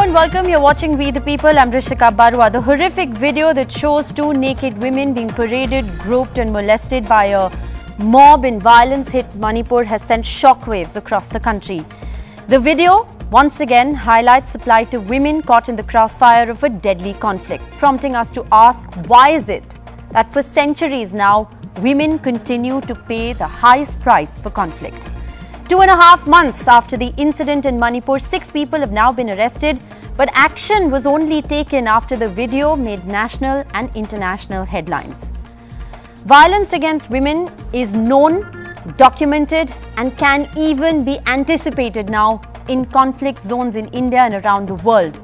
and welcome. You're watching We the People. I'm Rishika Barua. The horrific video that shows two naked women being paraded, groped and molested by a mob in violence-hit Manipur has sent shockwaves across the country. The video once again highlights the plight of women caught in the crossfire of a deadly conflict, prompting us to ask, why is it that for centuries now, women continue to pay the highest price for conflict? 2.5 months after the incident in Manipur, 6 people have now been arrested, but action was only taken after the video made national and international headlines. Violence against women is known, documented, and can even be anticipated now in conflict zones in India and around the world.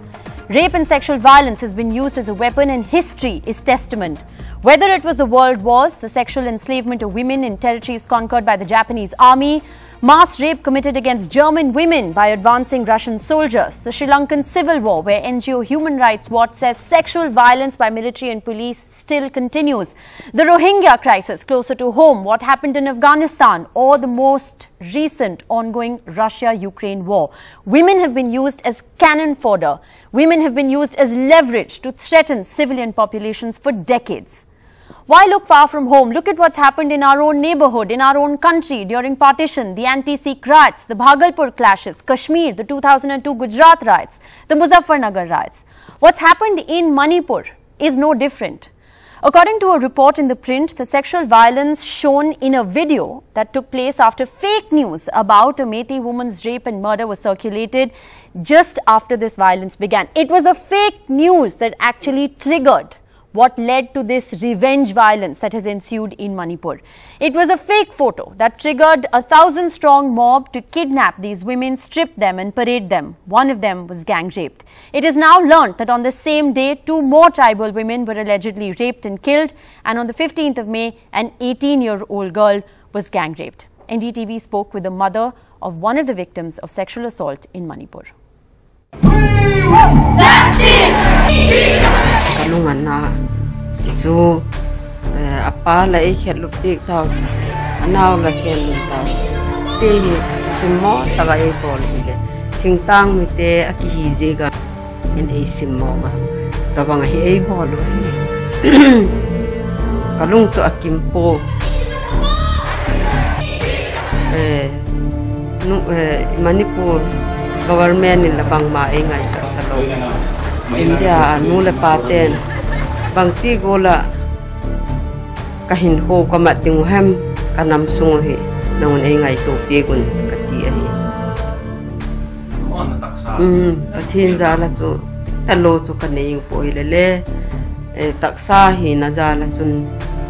Rape and sexual violence has been used as a weapon, and history is testament. Whether it was the world wars, the sexual enslavement of women in territories conquered by the Japanese army, mass rape committed against German women by advancing Russian soldiers, the Sri Lankan civil war where NGO Human Rights Watch says sexual violence by military and police still continues, the Rohingya crisis closer to home, what happened in Afghanistan, or the most recent ongoing Russia-Ukraine war. Women have been used as cannon fodder. Women have been used as leverage to threaten civilian populations for decades. Why look far from home? Look at what's happened in our own neighborhood, in our own country during partition, the anti-Sikh riots, the Bhagalpur clashes, Kashmir, the 2002 Gujarat riots, the Muzaffarnagar riots. What's happened in Manipur is no different. According to a report in the print, the sexual violence shown in a video that took place after fake news about a Meitei woman's rape and murder was circulated just after this violence began. It was a fake news that actually triggered what led to this revenge violence that has ensued in Manipur. It was a fake photo that triggered a 1,000-strong mob to kidnap these women, strip them and parade them. One of them was gang raped. It is now learnt that on the same day, 2 more tribal women were allegedly raped and killed, and on the 15th of May, an 18-year-old girl was gang raped. NDTV spoke with the mother of one of the victims of sexual assault in Manipur. Kalungan na tisu apa la ikhet lupik tau anaw la khen tau te simmo taga e bol bile thingtang mi te aki jega en e simmo ma tabang hi e bol kalung to akimpo Manipur government in labang maingay sa talo India nula paten bangti gola kahinho kamating ham kanam sunguhi nangun ingay to pegun katiahi patin jala chu talo chu kanei po ilele taksahi na jala chun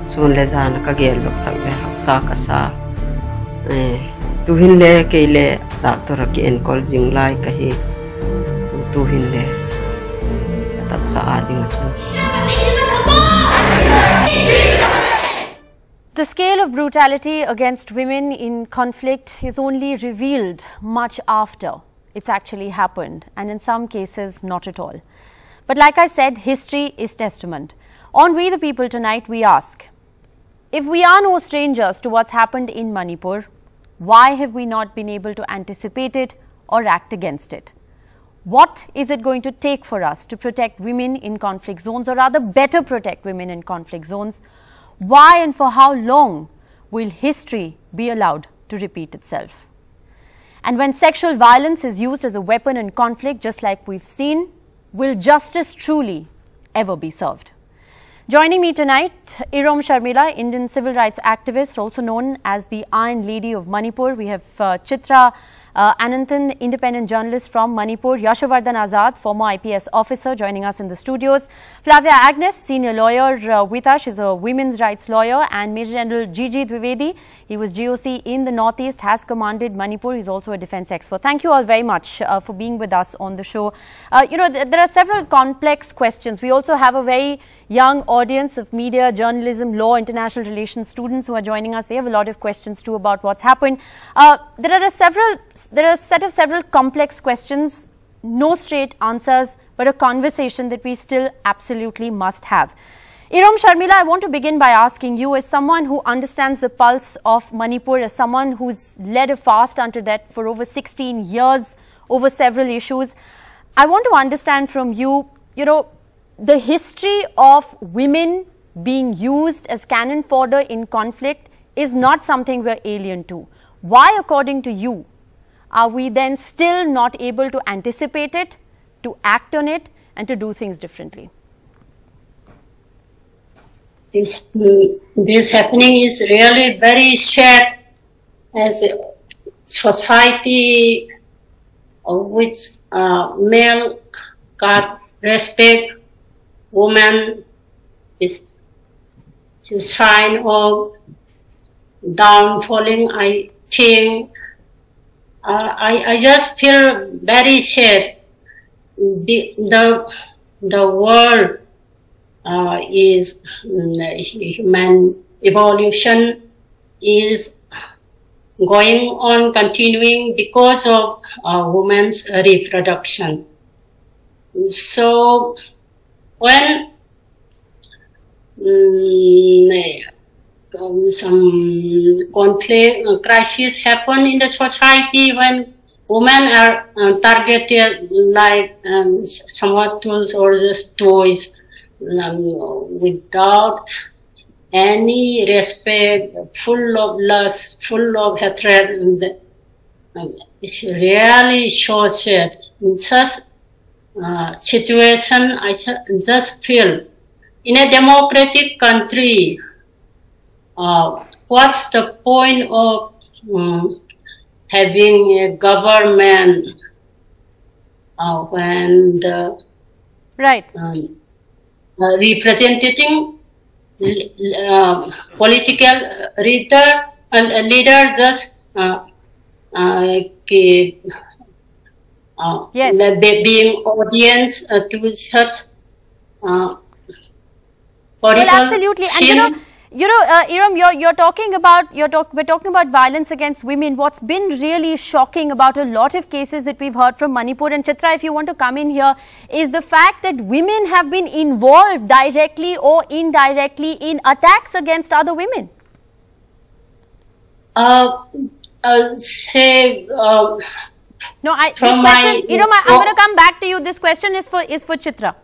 sun le jana kagel lok takbe haksa kasa tuhin le keile doctor ki en kol jinglai kahi tuhin le taksa ading chu. The scale of brutality against women in conflict is only revealed much after it's actually happened, and in some cases not at all. But like I said, history is testament. On We the People tonight, we ask, if we are no strangers to what's happened in Manipur, why have we not been able to anticipate it or act against it? What is it going to take for us to protect women in conflict zones, or rather better protect women in conflict zones? Why and for how long will history be allowed to repeat itself? And when sexual violence is used as a weapon in conflict, just like we've seen, will justice truly ever be served? Joining me tonight, Irom Sharmila, Indian civil rights activist, also known as the Iron Lady of Manipur. We have Chitra Ananthan, independent journalist from Manipur. Yashovardhan Azad, former IPS officer, joining us in the studios. Flavia Agnes, senior lawyer with us. She's a women's rights lawyer. And Major General Gigi Dwivedi, he was GOC in the Northeast, has commanded Manipur. He's also a defense expert. Thank you all very much for being with us on the show. There are several complex questions. We also have a very young audience of media, journalism, law, international relations students who are joining us. They have a lot of questions too about what's happened. There are a set of several complex questions, no straight answers, but a conversation that we still absolutely must have. Irom Sharmila, I want to begin by asking you, as someone who understands the pulse of Manipur, as someone who's led a fast unto death for over 16 years over several issues, I want to understand from you, the history of women being used as cannon fodder in conflict is not something we're alien to. Why, according to you, are we then still not able to anticipate it, to act on it, and to do things differently? This happening is really very sad as a society of which male got respect, woman is a sign of downfalling. I think I just feel very sad. The world is human evolution is going on, continuing because of women's reproduction. So when some conflict, crisis happen in the society, when women are targeted like somewhat tools or just toys, without any respect, full of lust, full of hatred. It's really so sad. In such situation, I just feel in a democratic country, what's the point of having a government when the representing political leader just being audience to such well, absolutely. And Iram, we're talking about violence against women. What's been really shocking about a lot of cases that we've heard from Manipur, and Chitra, if you want to come in here, is the fact that women have been involved directly or indirectly in attacks against other women. No, this question, Iram, I'm going to come back to you. This question is for Chitra.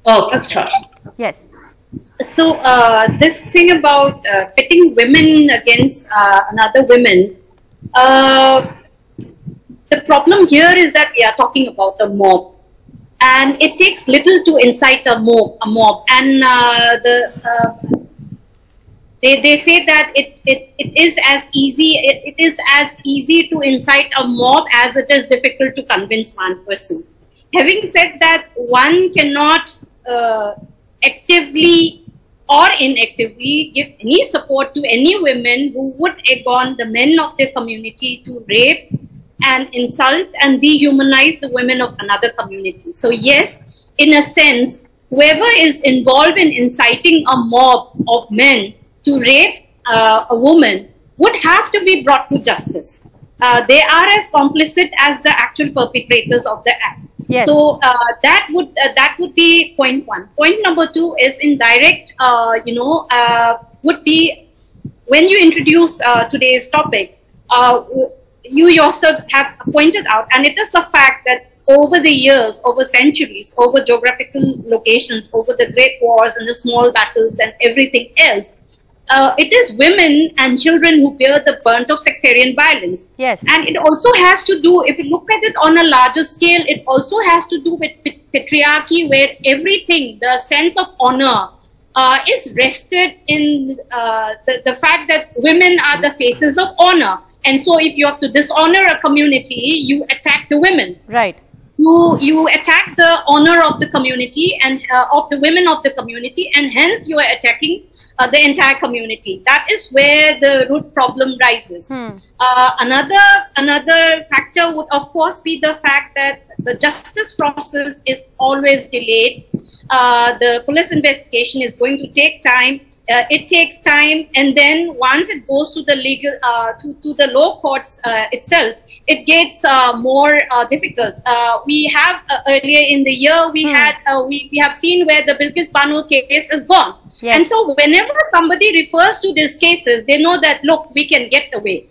Okay, sorry. Yes. So this thing about pitting women against another women, the problem here is that we are talking about a mob, and it takes little to incite a mob, and they say that it is as easy to incite a mob as it is difficult to convince one person. Having said that, one cannot actively or inactively give any support to any women who would egg on the men of their community to rape and insult and dehumanize the women of another community. So yes, in a sense, whoever is involved in inciting a mob of men to rape a woman would have to be brought to justice. They are as complicit as the actual perpetrators of the act. Yes. So that would be point one. Point number two is indirect. Would be when you introduced today's topic. You yourself have pointed out, and it is a fact that over the years, over centuries, over geographical locations, over the great wars and the small battles and everything else, it is women and children who bear the brunt of sectarian violence. Yes. And it also has to do, if you look at it on a larger scale, it also has to do with patriarchy, where everything, the sense of honor, is rested in the fact that women are the faces of honor. And so if you have to dishonor a community, you attack the women. Right. You attack the honor of the community and of the women of the community, and hence you are attacking the entire community. That is where the root problem rises. Another factor would of course be the fact that the justice process is always delayed. The police investigation is going to take time. It takes time, and then once it goes to the legal, to the law courts itself, it gets more difficult. We have earlier in the year we have seen where the Bilkis Banu case is gone, and so whenever somebody refers to these cases, they know that look, we can get away,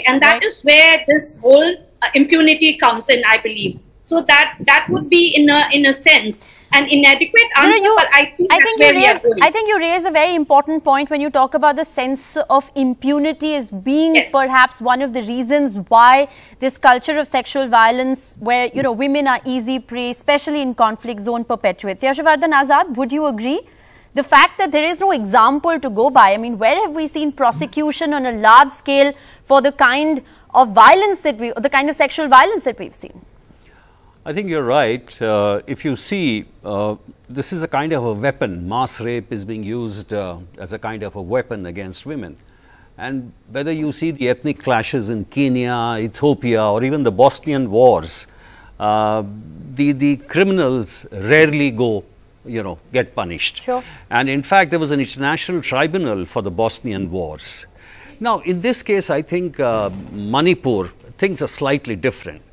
and that is where this whole impunity comes in, I believe. So that would be in a sense an inadequate answer, but I think you raise a very important point when you talk about the sense of impunity as being perhaps one of the reasons why this culture of sexual violence, where women are easy prey, especially in conflict zone, perpetuates. Yashvardhan Azad, would you agree? The fact that there is no example to go by. I mean, where have we seen prosecution on a large scale for the kind of violence that the kind of sexual violence that we've seen? I think you're right. If you see, this is a kind of a weapon. Mass rape is being used as a kind of a weapon against women. And whether you see the ethnic clashes in Kenya, Ethiopia, or even the Bosnian wars, the criminals rarely go, get punished. Sure. And in fact, there was an international tribunal for the Bosnian wars. Now, in this case, I think Manipur, things are slightly different.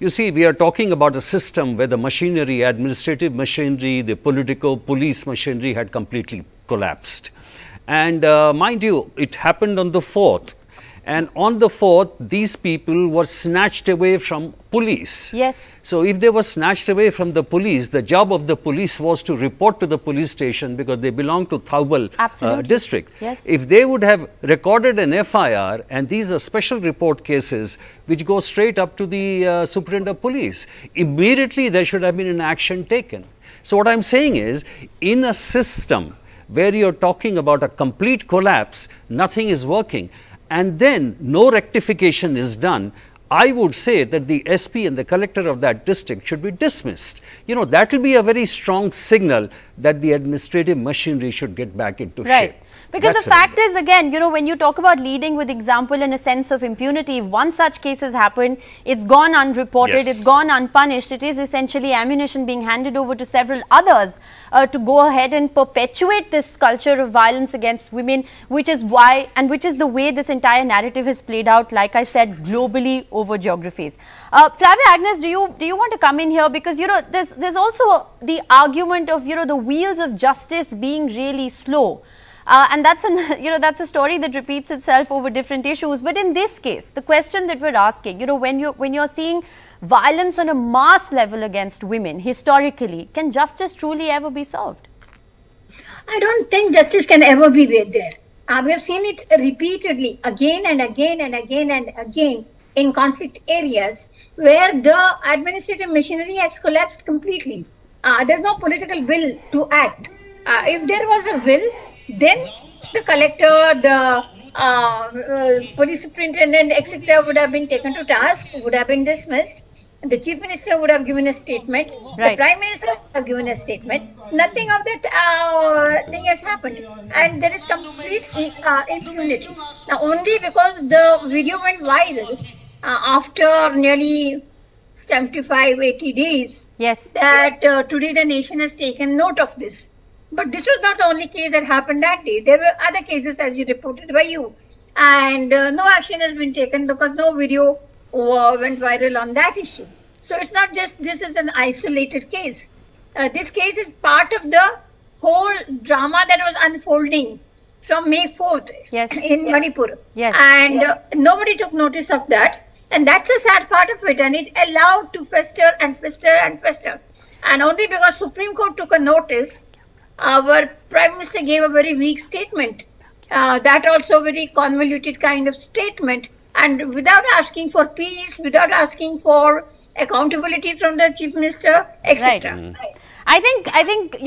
You see, we are talking about a system where the machinery, administrative machinery, the political police machinery had completely collapsed. And mind you, it happened on the 4th. And on the 4th, these people were snatched away from police. Yes. So if they were snatched away from the police, the job of the police was to report to the police station because they belong to Thaubal district. Yes. If they would have recorded an FIR, and these are special report cases which go straight up to the superintendent of police, immediately there should have been an action taken. So what I'm saying is, in a system where you're talking about a complete collapse, nothing is working, and then no rectification is done, I would say that the SP and the collector of that district should be dismissed. That will be a very strong signal that the administrative machinery should get back into shape. Because the fact is, again, when you talk about leading with example and a sense of impunity, if one such case has happened, it's gone unreported, it's gone unpunished. It is essentially ammunition being handed over to several others to go ahead and perpetuate this culture of violence against women, which is why, and which is the way this entire narrative has played out, like I said, globally over geographies. Flavia, Agnes, do you want to come in here? Because, there's also the argument of, the wheels of justice being really slow. And that's that's a story that repeats itself over different issues. But in this case, the question that we're asking, when you're seeing violence on a mass level against women, historically, can justice truly ever be served? I don't think justice can ever be there. We have seen it repeatedly, again and again and again and again, in conflict areas where the administrative machinery has collapsed completely. There's no political will to act. If there was a will, then the collector, the police superintendent, etc. would have been taken to task, would have been dismissed. The chief minister would have given a statement. The prime minister would have given a statement. Nothing of that thing has happened. And there is complete impunity. Now, only because the video went viral after nearly 75-80 days, that today the nation has taken note of this. But this was not the only case that happened that day. There were other cases, as you reported by you. And no action has been taken because no video went viral on that issue. So it's not just this is an isolated case. This case is part of the whole drama that was unfolding from May 4th in Manipur. And nobody took notice of that. And that's the sad part of it. And it's allowed to fester and fester and fester. And only because Supreme Court took a notice, our Prime Minister gave a very weak statement. That also very convoluted kind of statement. And without asking for peace, without asking for accountability from the Chief Minister, etc. I think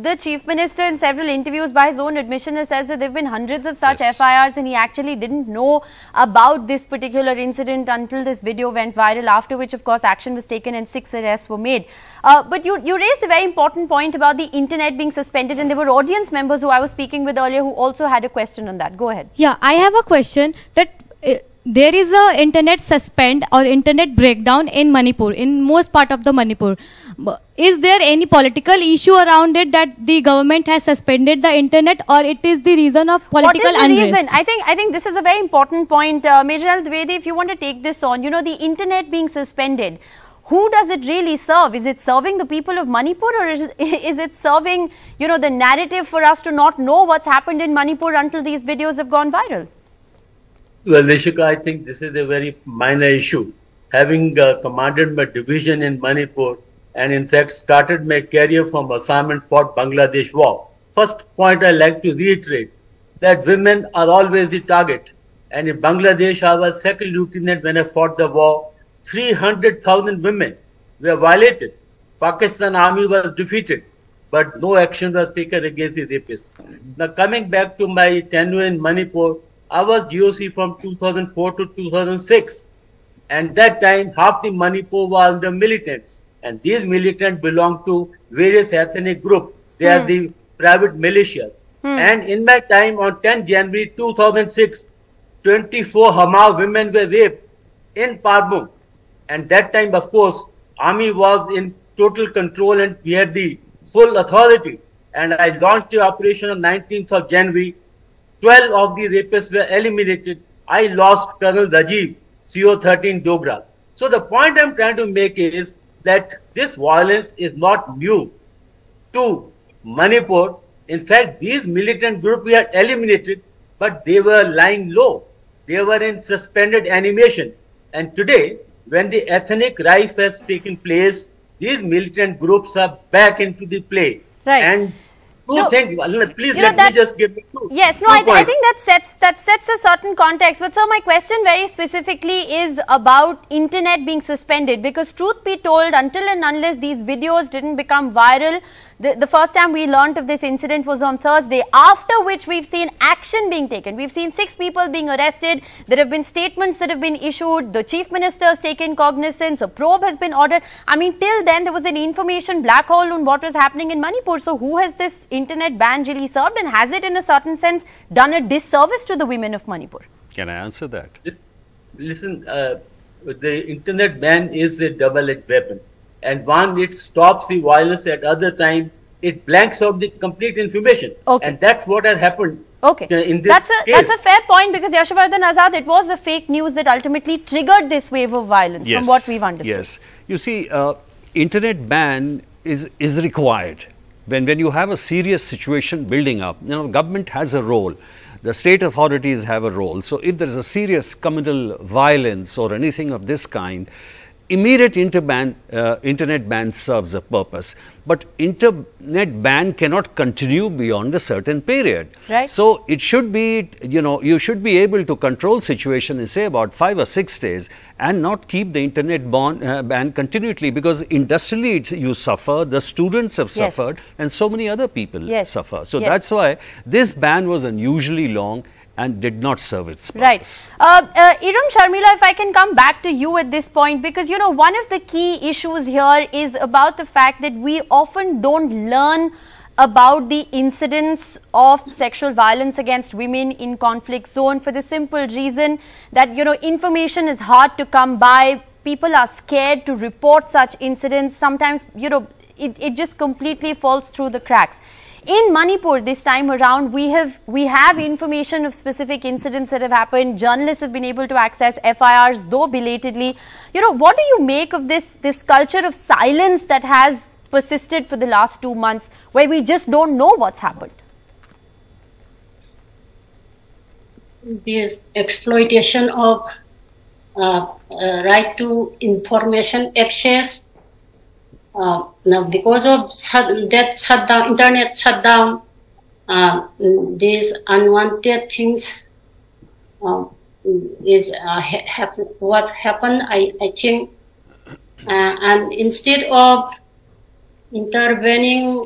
the Chief Minister in several interviews by his own admission has said that there have been hundreds of such FIRs and he actually didn't know about this particular incident until this video went viral, after which of course action was taken and 6 arrests were made. But you raised a very important point about the internet being suspended, and there were audience members who I was speaking with earlier who also had a question on that. Go ahead. Yeah, I have a question that there is a internet suspend or internet breakdown in Manipur, in most part of the Manipur. Is there any political issue around it that the government has suspended the internet, or it is the reason of political unrest? What is the reason? I think this is a very important point. Major Dwivedi, if you want to take this on, the internet being suspended, who does it really serve? Is it serving the people of Manipur, or is it serving, the narrative for us to not know what's happened in Manipur until these videos have gone viral? Well, Nishika, I think this is a very minor issue. having commanded my division in Manipur, and in fact started my career from assignment for Bangladesh war. First point I like to reiterate that women are always the target. And in Bangladesh, I was second lieutenant when I fought the war. 300,000 women were violated. Pakistan army was defeated, but no action was taken against the rapists. Now coming back to my tenure in Manipur, I was GOC from 2004 to 2006. And that time, half the Manipur was under militants. And these militants belong to various ethnic groups. They are the private militias. And in my time, on 10 January 2006, 24 Hama women were raped in Parbhum. And that time, of course, army was in total control and we had the full authority. And I launched the operation on 19th of January. 12 of the rapists were eliminated. I lost Colonel Rajiv, CO13 Dogra. So the point I'm trying to make is that this violence is not new to Manipur. In fact, these militant groups were eliminated, but they were lying low. They were in suspended animation. And today, when the ethnic rife has taken place, these militant groups are back into the play. Right. And No, please let me just give you two. Yes, no, I think that sets a certain context. But sir, my question very specifically is about internet being suspended, because truth be told, until and unless these videos didn't become viral, the first time we learnt of this incident was on Thursday, after which we've seen action being taken. We've seen 6 people being arrested. There have been statements that have been issued. The Chief Minister has taken cognizance. A probe has been ordered. I mean, till then, there was an information black hole on what was happening in Manipur. So who has this internet ban really served, and has it in a certain sense done a disservice to the women of Manipur? Can I answer that? Listen, the internet ban is a double-edged weapon. And one, it stops the violence. At other time, it blanks out the complete information. Okay. And that's what has happened in this case. That's a fair point, because Yashavardhan Azad, it was the fake news that ultimately triggered this wave of violence, from what we've understood. Yes. You see, internet ban is required. When you have a serious situation building up, government has a role. The state authorities have a role. So if there is a serious communal violence or anything of this kind, immediate internet ban serves a purpose, but internet ban cannot continue beyond a certain period. Right. So it should be, you should be able to control situation in say about 5 or 6 days and not keep the internet ban continually, because industrially you suffer, the students have suffered, and so many other people suffer. So that's why this ban was unusually long and did not serve its purpose. Right. Iram Sharmila, if I can come back to you at this point, because one of the key issues here is about the fact that we often don't learn about the incidents of sexual violence against women in conflict zone, for the simple reason that information is hard to come by. People are scared to report such incidents. Sometimes it just completely falls through the cracks. In Manipur this time around, we have information of specific incidents that have happened. Journalists have been able to access FIRs, though belatedly. What do you make of this culture of silence that has persisted for the last 2 months, where we just don't know what's happened? This exploitation of right to information access. Now, because of that internet shutdown, these unwanted things what happened, I think, and instead of intervening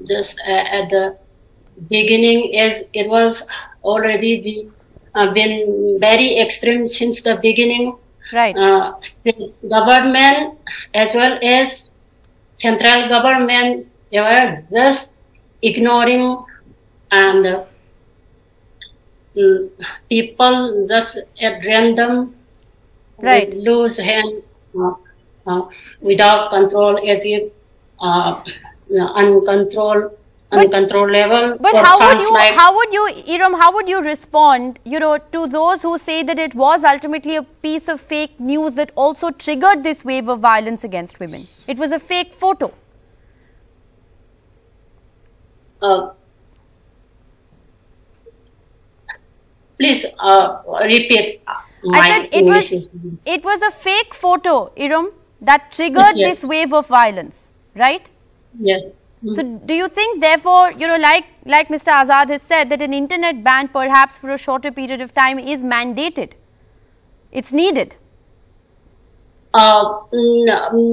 just at the beginning, as it was already been very extreme since the beginning. Right. The government as well as central government, they were just ignoring, and people just at random lose hands without control, as if uncontrollable. But how would you respond, to those who say that it was ultimately a piece of fake news that also triggered this wave of violence against women? It was a fake photo. Please repeat. I said it was a fake photo, Iram, that triggered this wave of violence, right? Yes. So do you think, therefore, like Mr. Azad has said, that an internet ban perhaps for a shorter period of time is mandated? It's needed.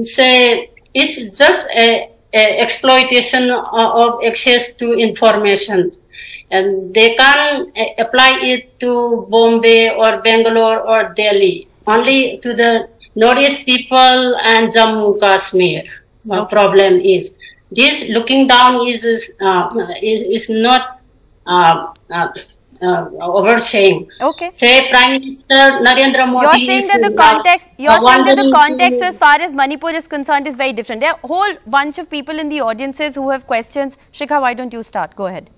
Say it's just a exploitation of access to information, and they can't apply it to Bombay or Bangalore or Delhi, only to the Northeast people and Jammu Kashmir. The problem is this looking down is not oversharing. Okay. Say Prime Minister Narendra Modi. You're saying that the context. You're saying that the context, as far as Manipur is concerned, is very different. There are a whole bunch of people in the audiences who have questions. Shikha, why don't you start? Go ahead.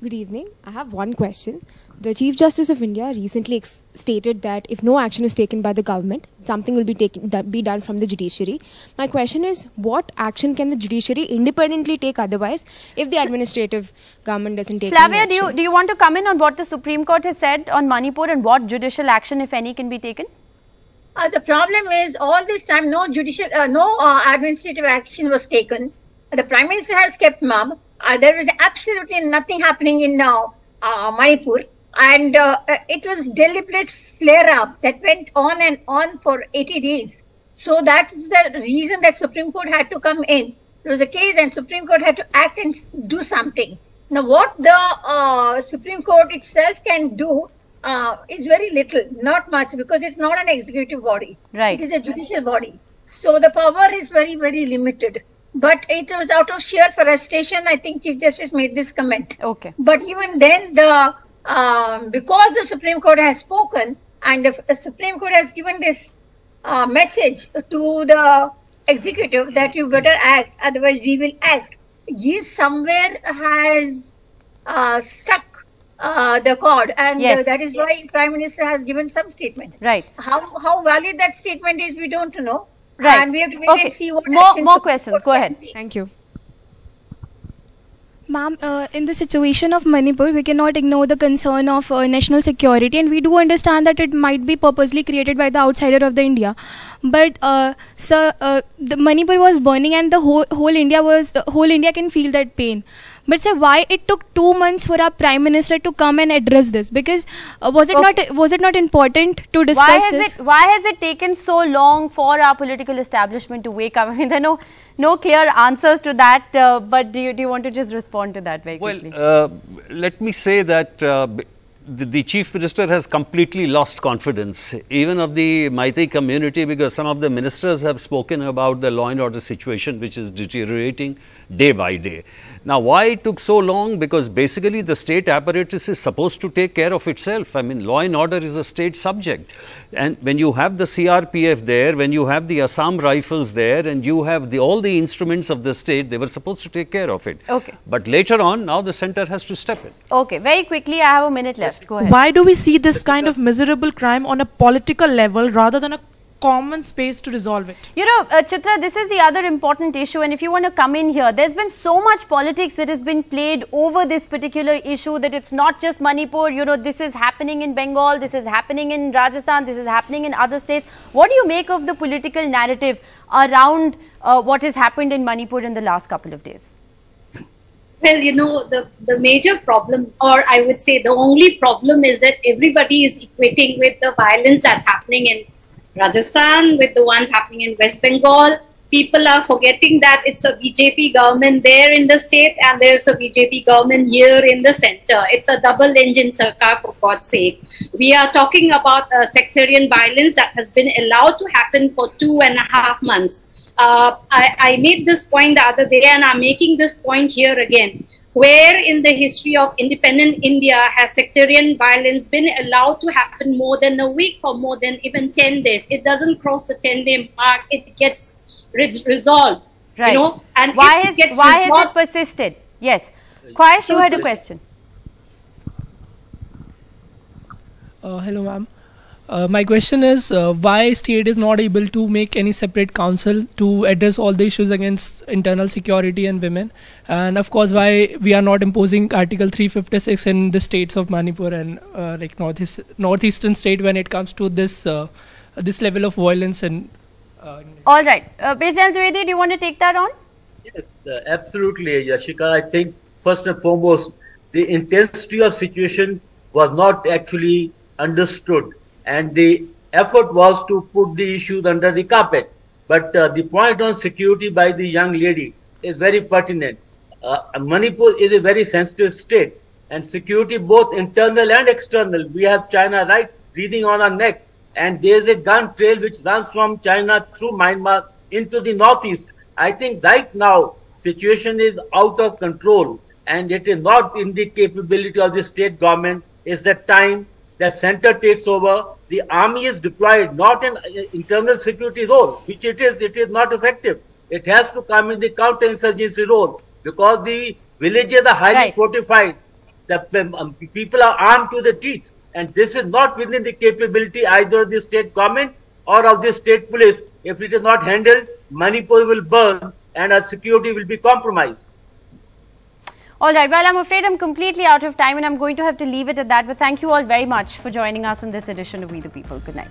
Good evening. I have one question. The Chief Justice of India recently stated that if no action is taken by the government, something will be done from the judiciary. My question is, what action can the judiciary independently take otherwise if the administrative government doesn't take any action? Flavia, do you want to come in on what the Supreme Court has said on Manipur and what judicial action, if any, can be taken? The problem is, all this time, no administrative action was taken. The Prime Minister has kept mum. There was absolutely nothing happening in Manipur. And it was deliberate flare-up that went on and on for 80 days. So that is the reason that Supreme Court had to come in. There was a case and Supreme Court had to act and do something. Now, what the Supreme Court itself can do is very little, not much, because it's not an executive body. Right. It is a judicial body. So the power is very, very limited. But it was out of sheer frustration, I think Chief Justice made this comment. Okay. But even then, because the Supreme Court has spoken and the Supreme Court has given this message to the executive that you better act, otherwise we will act, he somewhere has stuck the cord, and that is why Prime Minister has given some statement. Right. How valid that statement is, we don't know. Right. And we have to wait and see what more questions. Go ahead. Thank you. Ma'am, in the situation of Manipur, we cannot ignore the concern of national security, and we do understand that it might be purposely created by the outsider of the India. But the Manipur was burning, and the whole India can feel that pain. But sir, why it took 2 months for our Prime Minister to come and address this? Because was it not important to discuss this? Why has it taken so long for our political establishment to wake up? I mean, there are no clear answers to that. But do you want to just respond to that very quickly? Well, let me say that the Chief Minister has completely lost confidence, even of the Meitei community, because some of the ministers have spoken about the law and order situation, which is deteriorating day by day. Now, why it took so long? Because basically the state apparatus is supposed to take care of itself. I mean, law and order is a state subject. And when you have the CRPF there, when you have the Assam Rifles there, and you have all the instruments of the state, they were supposed to take care of it. Okay. But later on, now the center has to step in. Okay, very quickly, I have a minute left. Go ahead. Why do we see this kind of miserable crime on a political level rather than a common space to resolve it? You know, Chitra, this is the other important issue, and if you want to come in here, there's been so much politics that has been played over this particular issue, that it's not just Manipur. You know, this is happening in Bengal, this is happening in Rajasthan, this is happening in other states. What do you make of the political narrative around what has happened in Manipur in the last couple of days? Well, you know, the major problem, or I would say the only problem, is that everybody is equating with the violence that's happening in Rajasthan with the ones happening in West Bengal. People are forgetting that it's a BJP government there in the state and there's a BJP government here in the center. It's a double-engine sarkar, for God's sake. We are talking about sectarian violence that has been allowed to happen for 2.5 months. I made this point the other day, and I'm making this point here again. Where in the history of independent India has sectarian violence been allowed to happen more than a week or more than even 10 days? It doesn't cross the 10-day mark. It gets resolved. Right. You know, and why has it persisted? Yes. Qais, you had a question. Hello, ma'am. My question is why state is not able to make any separate council to address all the issues against internal security and women, and of course why we are not imposing Article 356 in the states of Manipur and like northeastern state when it comes to this this level of violence and. All right, Pejal Dwivedi, do you want to take that on? Yes, absolutely, Yashika. I think first and foremost, the intensity of situation was not actually understood, and the effort was to put the issues under the carpet. But the point on security by the young lady is very pertinent. Manipur is a very sensitive state, and security both internal and external. We have China right breathing on our neck, and there is a gun trail which runs from China through Myanmar into the northeast. I think right now situation is out of control, and it is not in the capability of the state government. It's the time the center takes over. The army is deployed, not in internal security role, which it is not effective. It has to come in the counterinsurgency role, because the villages are highly fortified. The people are armed to the teeth, and this is not within the capability either of the state government or of the state police. If it is not handled, Manipur will burn and our security will be compromised. All right, well, I'm afraid I'm completely out of time and I'm going to have to leave it at that. But thank you all very much for joining us in this edition of We the People. Good night.